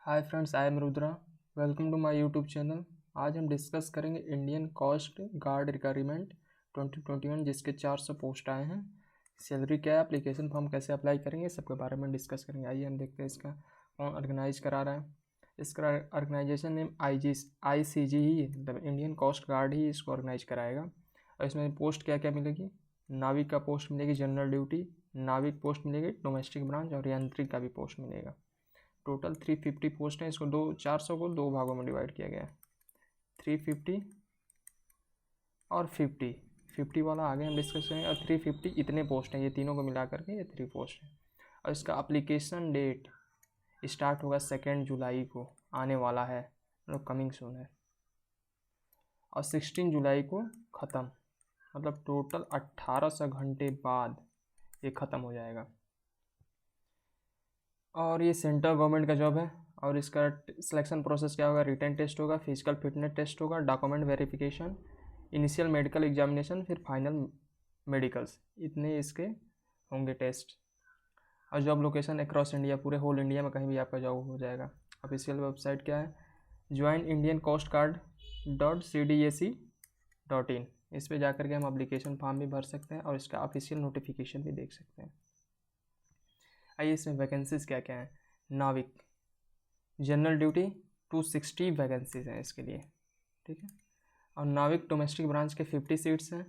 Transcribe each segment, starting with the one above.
Hi friends, I am Rudra. Welcome to my YouTube channel. आज हम discuss करेंगे Indian coast guard requirement 2021, जिसके 400 post आए हैं। सैलरी क्या है, एप्लीकेशन फॉर्म कैसे अप्लाई करेंगे, सबके बारे में डिस्कस करेंगे। आइए हम देखते हैं इसका कौन ऑर्गेनाइज करा रहा है। इसका ऑर्गेनाइजेशन नेम ICG ही, मतलब इंडियन कोस्ट गार्ड ही इसको ऑर्गेनाइज कराएगा। और इसमें पोस्ट क्या क्या मिलेगी? नाविक का पोस्ट मिलेगी, जनरल ड्यूटी नाविक पोस्ट मिलेगी, डोमेस्टिक ब्रांच और यांत्रिक का भी पोस्ट मिलेगा। टोटल 350 पोस्ट हैं। इसको 400 को दो भागों में डिवाइड किया गया है, 350 और 50 वाला आगे हम डिस्कस करेंगे। और 350 इतने पोस्ट हैं, ये तीनों को मिला करके ये 3 पोस्ट हैं। और इसका अप्लीकेशन डेट स्टार्ट होगा 2 जुलाई को, आने वाला है, मतलब कमिंग सून है। और 16 जुलाई को ख़त्म, मतलब टोटल 1800 घंटे बाद ये ख़त्म हो जाएगा। और ये सेंट्रल गवर्नमेंट का जॉब है। और इसका सिलेक्शन प्रोसेस क्या होगा? रिटन टेस्ट होगा, फिजिकल फिटनेस टेस्ट होगा, document verification, initial medical examination, फिर फाइनल मेडिकल्स, इतने इसके होंगे टेस्ट। और जॉब लोकेशन अक्रॉस इंडिया, पूरे होल इंडिया में कहीं भी आपका जॉब हो जाएगा। ऑफिशियल वेबसाइट क्या है? joinIndianCoastGuard.cdac.in। इस पर जाकर के हम एप्लीकेशन फॉर्म भी भर सकते हैं और इसका ऑफिशियल नोटिफिकेशन भी देख सकते हैं। आइए इसमें वैकेंसीज क्या क्या हैं। नाविक जनरल ड्यूटी 260 वैकेंसीज हैं इसके लिए, ठीक है। और नाविक डोमेस्टिक ब्रांच के 50 सीट्स हैं।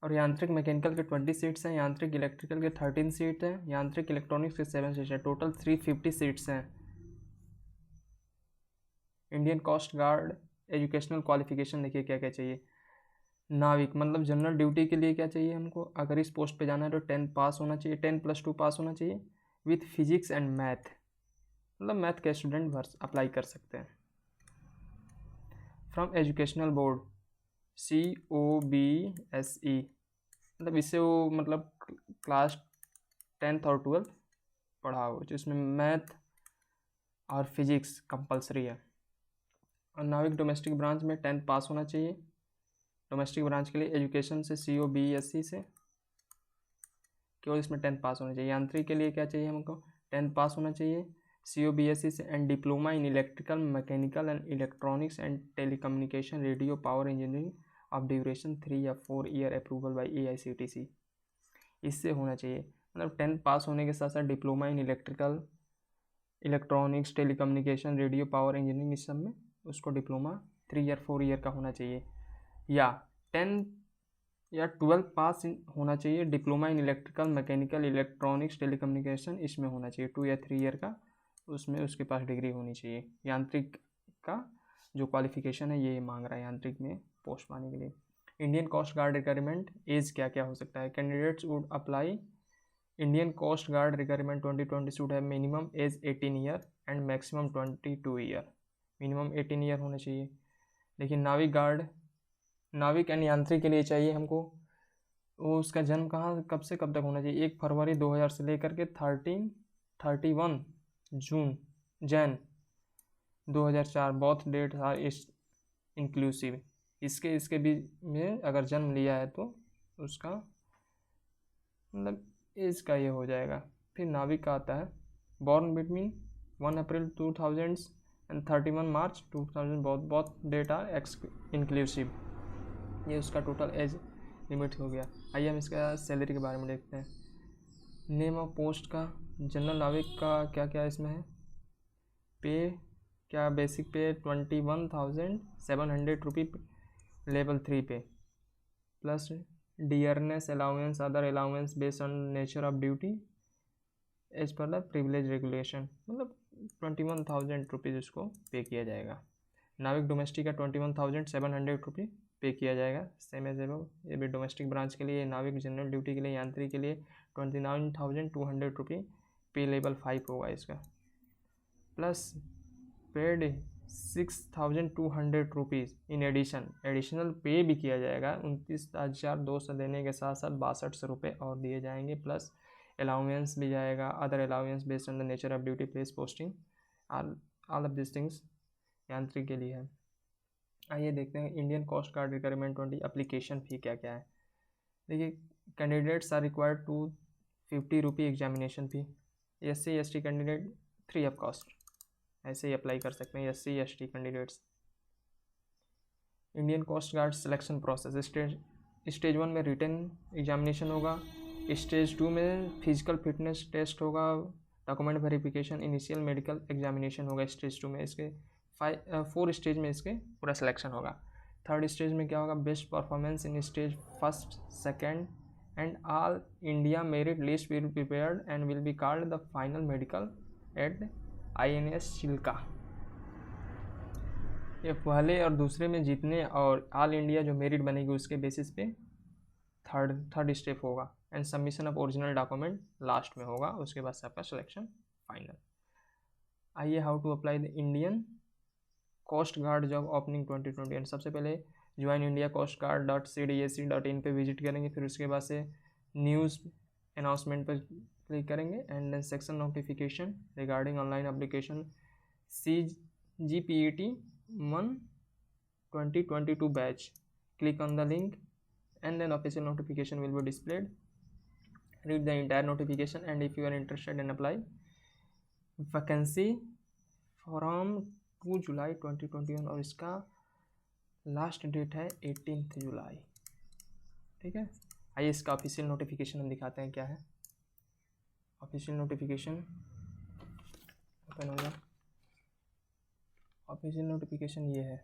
और यांत्रिक मैकेनिकल के 20 सीट्स हैं, यांत्रिक इलेक्ट्रिकल के 13 सीट हैं, यांत्रिक इलेक्ट्रॉनिक्स के 7 सीट्स हैं। टोटल 350 सीट्स हैं। Indian coast guard educational qualification देखिए क्या क्या चाहिए। नाविक मतलब जनरल ड्यूटी के लिए क्या चाहिए हमको? अगर इस पोस्ट पे जाना है तो 10 पास होना चाहिए, 10+2 पास होना चाहिए विथ फिजिक्स एंड मैथ, मतलब मैथ के स्टूडेंट अप्लाई कर सकते हैं। फ्रॉम एजुकेशनल बोर्ड COBSE, मतलब इससे वो मतलब क्लास 10th और 12th पढ़ा हो, जिसमें मैथ और फिजिक्स कंपलसरी है। और नाविक डोमेस्टिक ब्रांच में 10th पास होना चाहिए। डोमेस्टिक ब्रांच के लिए एजुकेशन से COBSE से केवल इसमें 10th पास होना चाहिए। यांत्रिक के लिए क्या चाहिए हमको? 10th पास होना चाहिए COBSE से, and diploma in electrical mechanical and electronics and telecommunication radio power engineering of duration 3 या 4 ईयर अप्रूवल बाई AICTC, इससे होना चाहिए। मतलब 10th पास होने के साथ साथ diploma in electrical electronics telecommunication radio power engineering, इस सब में उसको डिप्लोमा 3 या 4 ईयर का होना चाहिए। या 10 या 12 पास होना चाहिए diploma in electrical mechanical electronics telecommunication, इसमें होना चाहिए 2 या 3 ईयर का, उसमें उसके पास डिग्री होनी चाहिए। यांत्रिक का जो क्वालिफिकेशन है ये मांग रहा है यांत्रिक में पोस्ट पाने के लिए। Indian coast guard requirement age क्या क्या हो सकता है? Candidates would apply Indian coast guard requirement 2020 should have minimum age 18 year and maximum 22 year. Minimum 18 year होना चाहिए। लेकिन नाविक एंड यांत्रिक के लिए चाहिए हमको, वो उसका जन्म कहाँ कब से कब तक होना चाहिए? 1 फरवरी 2000 से लेकर के 31 Jan 2004, both date are inclusive. इसके बीच में अगर जन्म लिया है तो उसका मतलब एज का ये हो जाएगा। फिर नाविक का आता है born between 1 April 2000 and 31 March 2000, both date are inclusive. ये उसका टोटल एज लिमिट हो गया। आइए हम इसका सैलरी के बारे में देखते हैं। नेम ऑफ पोस्ट का जनरल नाविक का क्या क्या इसमें है? पे क्या? बेसिक पे 21,700 रुपी लेवल 3 पे, plus dearness allowance other allowance based on nature of duty as per the privilege regulation, मतलब 21,000 रुपीज़ उसको पे किया जाएगा। नाविक डोमेस्टिक का 21,700 रुपी पे किया जाएगा, सेम एज एबव। ये भी डोमेस्टिक ब्रांच के लिए, नाविक जनरल ड्यूटी के लिए, यांत्रिक के लिए 29,200 रुपी पे लेवल 5 होगा इसका, plus paid 6,200 rupees in additional पे भी किया जाएगा। 29,200 देने के साथ साथ 6200 रुपये और दिए जाएंगे, प्लस अलाउंस भी जाएगा, other allowance based on the nature of duty, place posting, all of this things यांत्रिक के लिए है। आइए देखते हैं Indian coast guard requirement 20 application fee क्या क्या है। देखिए, candidates are required to 50 rupee examination fee. SC ST candidate free of cost, ऐसे ही अप्लाई कर सकते हैं SC ST candidates. Indian coast guard selection process, stage 1 में रिटन एग्जामिनेशन होगा, स्टेज 2 में फिजिकल फिटनेस टेस्ट होगा, document verification, initial medical examination होगा स्टेज 2 में। इसके 4 स्टेज में इसके पूरा सिलेक्शन होगा। थर्ड स्टेज में क्या होगा, best performance in stage 1st 2nd and all India merit list will be prepared and will be called the final medical at INS Chilka. ये पहले और दूसरे में जीतने और ऑल इंडिया जो मेरिट बनेगी उसके बेसिस पे थर्ड स्टेप होगा and submission of original document last में होगा। उसके बाद से आपका सिलेक्शन फाइनल। आइए how to apply the Indian coast guard job opening 2021। सबसे पहले join India coast guard .cdac.in पे विजिट करेंगे, फिर उसके बाद से न्यूज़ अनाउंसमेंट पर क्लिक करेंगे and then section notification regarding online application CGPET 1 2022 batch. Click on the link and then official notification will be displayed. Read the entire notification and if you are interested in apply. Vacancy from 2 जुलाई 2021 और इसका last date है 18 जुलाई। ठीक है, आइए इसका official notification हम दिखाते हैं क्या है। ऑफिशियल नोटिफिकेशन ओपन होगा। ऑफिशियल नोटिफिकेशन ये है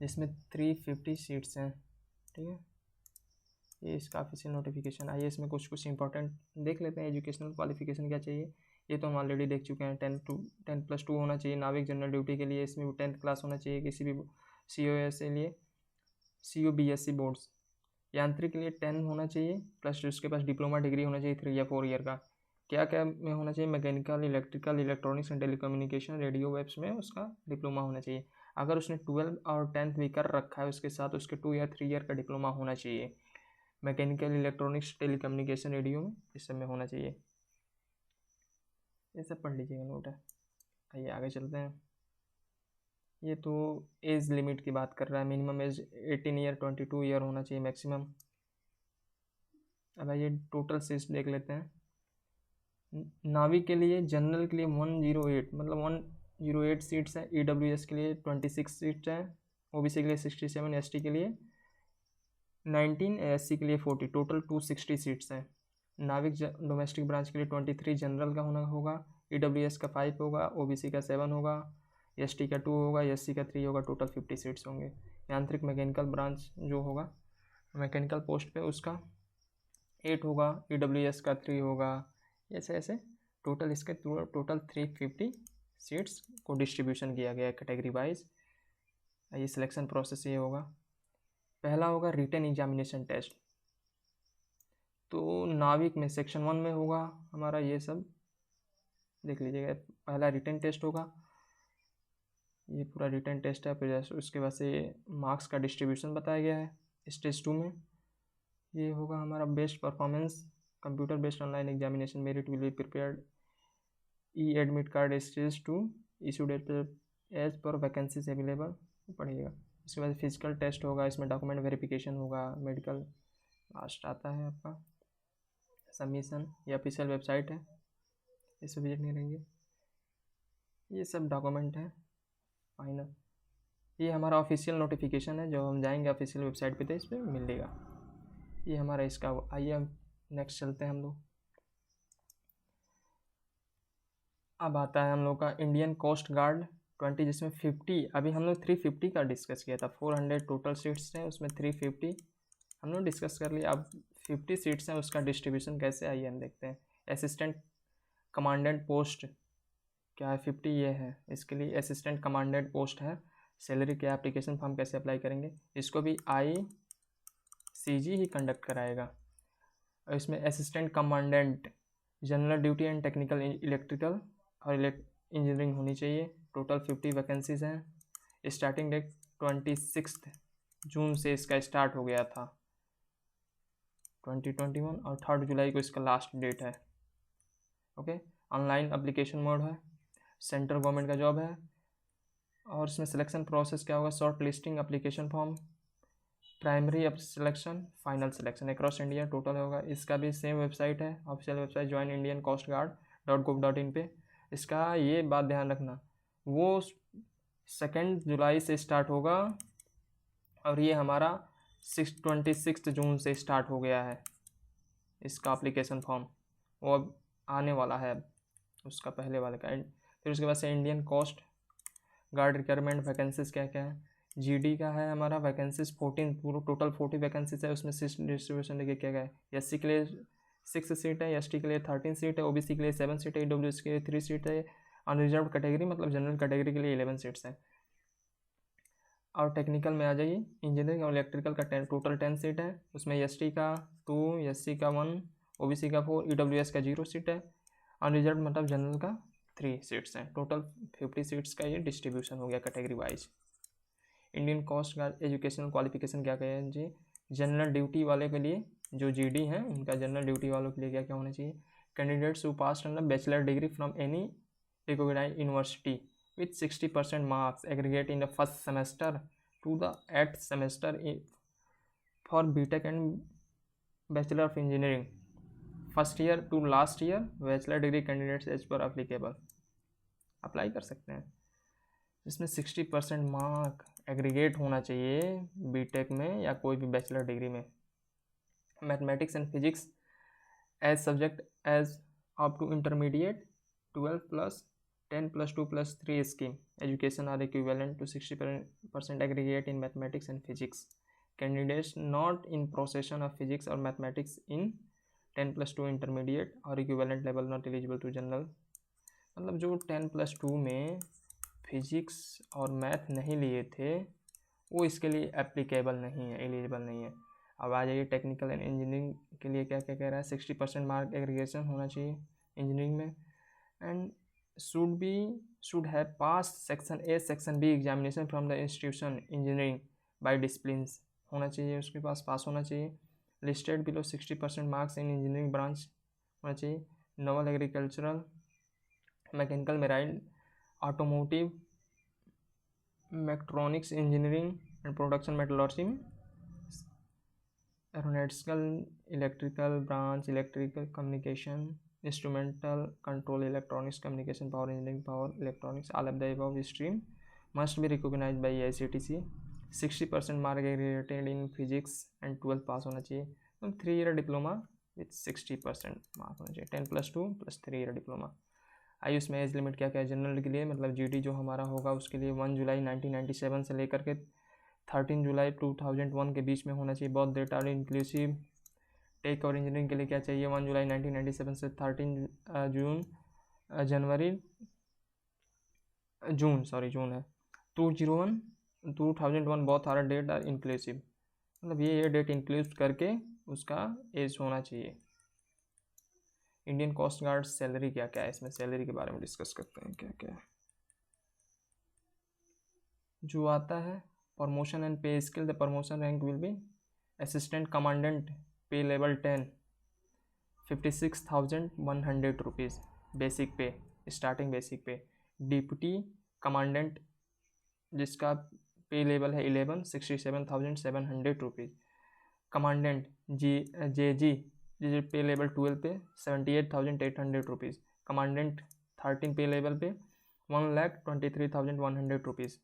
जिसमें 350 सीट्स हैं। ठीक है, ये इसका ऑफिशियल नोटिफिकेशन। आइए इसमें कुछ इंपॉर्टेंट देख लेते हैं। एजुकेशनल क्वालिफिकेशन क्या चाहिए, ये तो हम ऑलरेडी देख चुके हैं। 10+2 होना चाहिए नाविक जनरल ड्यूटी के लिए, इसमें 10th क्लास होना चाहिए किसी भी COS के लिए, COBSC बोर्ड्स। यांत्रिक के लिए 10 होना चाहिए प्लस उसके पास डिप्लोमा डिग्री होना चाहिए 3 या 4 ईयर का। क्या क्या में होना चाहिए, mechanical, electrical, electronics and telecommunication, radio webs में उसका डिप्लोमा होना चाहिए। अगर उसने 12 और 10th भी कर रखा है उसके साथ उसके 2 या 3 ईयर का डिप्लोमा होना चाहिए। मैकेनिकल, इलेक्ट्रॉनिक्स, टेलीकम्युनिकेशन, रेडियो में इस सब में होना चाहिए। ये सब पढ़ लीजिएगा, नोट है। आइए आगे चलते हैं। ये तो एज लिमिट की बात कर रहा है। मिनिमम एज 18 ईयर 22 ईयर होना चाहिए मैक्सिमम। अब आइए टोटल सीट्स देख लेते हैं। नाविक के लिए, जनरल के लिए 108 मतलब 108 सीट्स हैं। EWS के लिए 26 सीट्स हैं। OBC के लिए 67, ST के लिए 19, SC के लिए 40, टोटल 260 सीट्स हैं। नाविक डोमेस्टिक ब्रांच के लिए 23 जनरल का होना होगा, EWS का 5 होगा, OBC का 7 होगा, ST का 2 होगा, SC का 3 होगा, टोटल 50 सीट्स होंगे। यांत्रिक मैकेनिकल ब्रांच जो होगा मैकेनिकल पोस्ट पे उसका 8 होगा, EWS का 3 होगा। ऐसे ऐसे टोटल इसके टोटल 350 सीट्स को डिस्ट्रीब्यूशन किया गया है कैटेगरी वाइज। ये सिलेक्शन प्रोसेस ये होगा। पहला होगा रिटन एग्जामिनेशन टेस्ट। तो नाविक में सेक्शन 1 में होगा हमारा, ये सब देख लीजिएगा। पहला रिटन टेस्ट होगा, ये पूरा रिटन टेस्ट है। फिर उसके बाद से मार्क्स का डिस्ट्रीब्यूशन बताया गया है। स्टेज 2 में ये होगा हमारा best performance computer based online examination merit will be prepared admit card stage 2 issued as per vacancies available, पढ़िएगा। इसके बाद फिजिकल टेस्ट होगा, इसमें डॉक्यूमेंट वेरिफिकेशन होगा, मेडिकल लास्ट आता है आपका। सबमिशन, ये ऑफिशियल वेबसाइट है, इसे विजिट नहीं रहेंगे। ये सब डॉक्यूमेंट है फाइनल। ये हमारा ऑफिशियल नोटिफिकेशन है, जो हम जाएंगे ऑफिशियल वेबसाइट पे तो इस पर मिलेगा। ये हमारा इसका। आइए हम नेक्स्ट चलते हैं हम लोग। अब आता है हम लोग का इंडियन कोस्ट गार्ड 20, जिसमें 50 अभी हम लोग 350 का डिस्कस किया था। 400 टोटल सीट्स हैं, उसमें 350 हम लोग डिस्कस कर लिया। अब 50 सीट्स हैं, उसका डिस्ट्रीब्यूशन कैसे, आइए हम देखते हैं। असिस्टेंट कमांडेंट पोस्ट क्या है, 50 ये है। इसके लिए असिस्टेंट कमांडेंट पोस्ट है। सैलरी क्या, एप्लीकेशन फॉर्म कैसे अप्लाई करेंगे, इसको भी ICG ही कंडक्ट कराएगा। और इसमें assistant commandant general duty and technical, electrical और इंजीनियरिंग होनी चाहिए। टोटल 50 वैकेंसीज़ हैं। स्टार्टिंग डेट 26 जून से इसका स्टार्ट हो गया था 2021 और 3 जुलाई को इसका लास्ट डेट है। ओके, ऑनलाइन एप्लीकेशन मोड है, सेंट्रल गवर्नमेंट का जॉब है। और इसमें सिलेक्शन प्रोसेस क्या होगा, short listing, application form, primary selection, final selection across India total होगा। इसका भी सेम वेबसाइट है, official website join Indian coast guard .gov.in पे। इसका ये बात ध्यान रखना, वो 2 जुलाई से स्टार्ट होगा और ये हमारा 26 जून से स्टार्ट हो गया है इसका एप्लीकेशन फॉर्म, वो अब आने वाला है अब उसका पहले वाले का। फिर उसके बाद से Indian coast guard requirement vacancies क्या क्या है। जीडी का है हमारा वैकेंसीज 14, पूरा टोटल 40 वैकेंसीज है, उसमें डिस्ट्रीब्यूशन देखिए क्या क्या है। एससी के लिए 6 सीट है, एसटी के लिए 13 सीट है, ओबीसी के लिए 7 सीट है, ईडब्ल्यूएस के लिए 3 सीट है, अनरिजर्व कैटेगरी मतलब जनरल कैटेगरी के लिए 11 सीट्स हैं। और टेक्निकल में आ जाइए, इंजीनियरिंग और इलेक्ट्रिकल का टोटल 10 सीट है, उसमें एसटी का 2, एससी का 1, ओबीसी का 4, ईडब्ल्यूएस का 0 सीट है, अनरिजर्व मतलब जनरल का 3 सीट्स हैं। टोटल 50 सीट्स का ये डिस्ट्रीब्यूशन हो गया category wise. Indian coast guard educational qualification क्या कहें जी, जनरल ड्यूटी वाले के लिए जो जीडी हैं उनका जनरल ड्यूटी वालों के लिए क्या क्या होना चाहिए। Candidates who passed on the bachelor degree from any recognised university with 60% marks aggregate in the first semester to the 8th semester for BTech and Bachelor of Engineering first year to last year bachelor degree candidates as per applicable apply कर सकते हैं। इसमें 60% mark aggregate होना चाहिए BTech में या कोई भी बैचलर डिग्री में। Mathematics and physics as subject as up to intermediate 12 plus 10 plus 2 plus 3 scheme education are equivalent to 60% aggregate in mathematics and physics. Candidates not in possession of physics or mathematics in 10 plus 2 intermediate or equivalent level not eligible to general। मतलब जो 10 plus 2 में physics और math नहीं लिए थे वो इसके लिए एप्लीकेबल नहीं है, एलिजिबल नहीं है। अब आ जाइए टेक्निकल एंड इंजीनियरिंग के लिए क्या क्या कह रहा है। 60% मार्क एग्रीगेशन होना चाहिए इंजीनियरिंग में, and should have passed section A section B examination from the institution engineering by disciplines होना चाहिए, उसके पास पास होना चाहिए। listed below 60% marks in engineering branch होना चाहिए। Naval agricultural mechanical marine automotive mechatronics engineering and production metallurgy में aeronautical electrical branch electrical communication instrumental control electronics communication power engineering power electronics all of the above stream must be recognized by AICTC। 60% mark aggregated in physics and 12 पास होना चाहिए। तो 3 year diploma with 60% mark होना चाहिए। 10 + 2 + 3 year diploma. आइए उसमें age limit क्या क्या है जनरल के लिए, मतलब जीडी जो हमारा होगा उसके लिए 1 जुलाई 1997 से लेकर के 13 जुलाई 2001 के बीच में होना चाहिए। बहुत डेट आर इंक्लूसिव। टेक और इंजीनियरिंग के लिए क्या चाहिए 1 जुलाई 1997 से 13 जून है 2001 बहुत सारा डेट आर इंक्लूसिव, मतलब ये डेट इंक्लूड करके उसका एज होना चाहिए। इंडियन कोस्ट गार्ड सैलरी क्या क्या है, इसमें सैलरी के बारे में डिस्कस करते हैं क्या क्या है। जो आता है प्रमोशन एंड पे scale, the promotion rank will be assistant commandant पे लेवल 10 56,100 रुपीज़ बेसिक पे, स्टार्टिंग बेसिक पे। डिप्टी कमांडेंट जिसका पे लेवल है 11 67,700 रुपीज़। कमांडेंट जी पे लेवल 12 पे 78,800 रुपीज़। कमांडेंट 13 पे लेवल पे 1,23,100 rupees.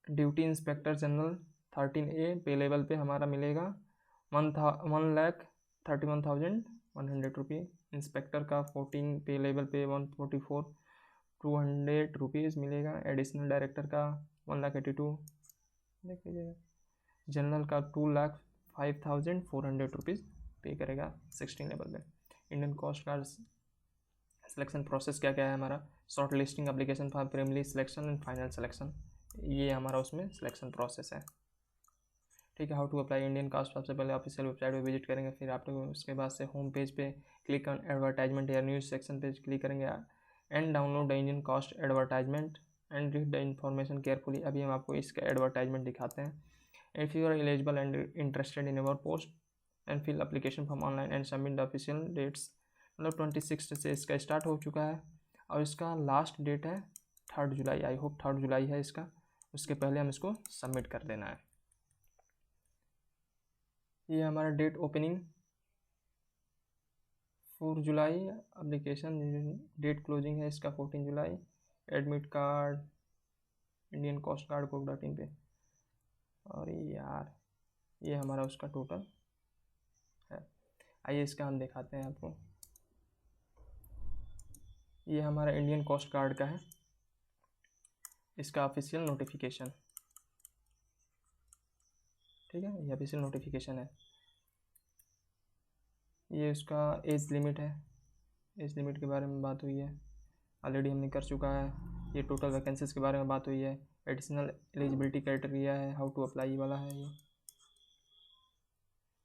Duty inspector general 13A पे लेवल पे हमारा मिलेगा 1,31,100 रुपीज़। इंस्पेक्टर का 14 पे लेवल पे 144,200 रुपीज़ मिलेगा। एडिशनल डायरेक्टर का 1,82,000 देख लीजिएगा। जनरल का 2,05,400 रुपीज़ पे करेगा 16 लेवल पे। Indian coast guard selection process क्या क्या है हमारा, short listing application for preliminary selection and final selection, ये हमारा उसमें सिलेक्शन प्रोसेस है। ठीक है। How to apply Indian coast, सबसे पहले ऑफिशियल वेबसाइट पे विजिट करेंगे, फिर आप लोग उसके बाद से होम पेज पे क्लिक ऑन एडवर्टाइजमेंट या न्यूज़ सेक्शन पे क्लिक करेंगे and download the Indian coast advertisement and read the information carefully. अभी हम आपको इसका एडवर्टाइजमेंट दिखाते हैं। If you are eligible and interested in our post and fill application form online and submit the official dates, मतलब 26 से इसका start हो चुका है और इसका लास्ट डेट है 3 जुलाई। आई होप 3 जुलाई है इसका, उसके पहले हम इसको सबमिट कर देना है। ये हमारा डेट ओपनिंग 4 जुलाई, एप्लीकेशन डेट क्लोजिंग है इसका 14 जुलाई। Admit card, Indian coast guard gov.in पे। और यार ये हमारा उसका टोटल है। आइए इसका हम दिखाते हैं आपको। ये हमारा इंडियन कोस्ट गार्ड का है, इसका ऑफिशियल नोटिफिकेशन, ठीक है, ये ऑफिशियल नोटिफिकेशन है। ये उसका एज लिमिट है, एज लिमिट के बारे में बात हुई है, ऑलरेडी हमने कर चुका है। ये टोटल वैकेंसीज़ के बारे में बात हुई है, एडिशनल एलिजिबिलिटी क्राइटेरिया है, हाउ टू अप्लाई वाला है ये,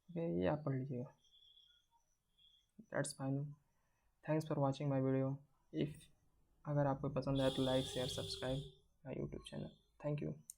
ठीक है, ये आप पढ़ लीजिएगा। That's fine. Thanks for watching my video. If अगर आपको पसंद आए तो like share subscribe my YouTube channel. Thank you.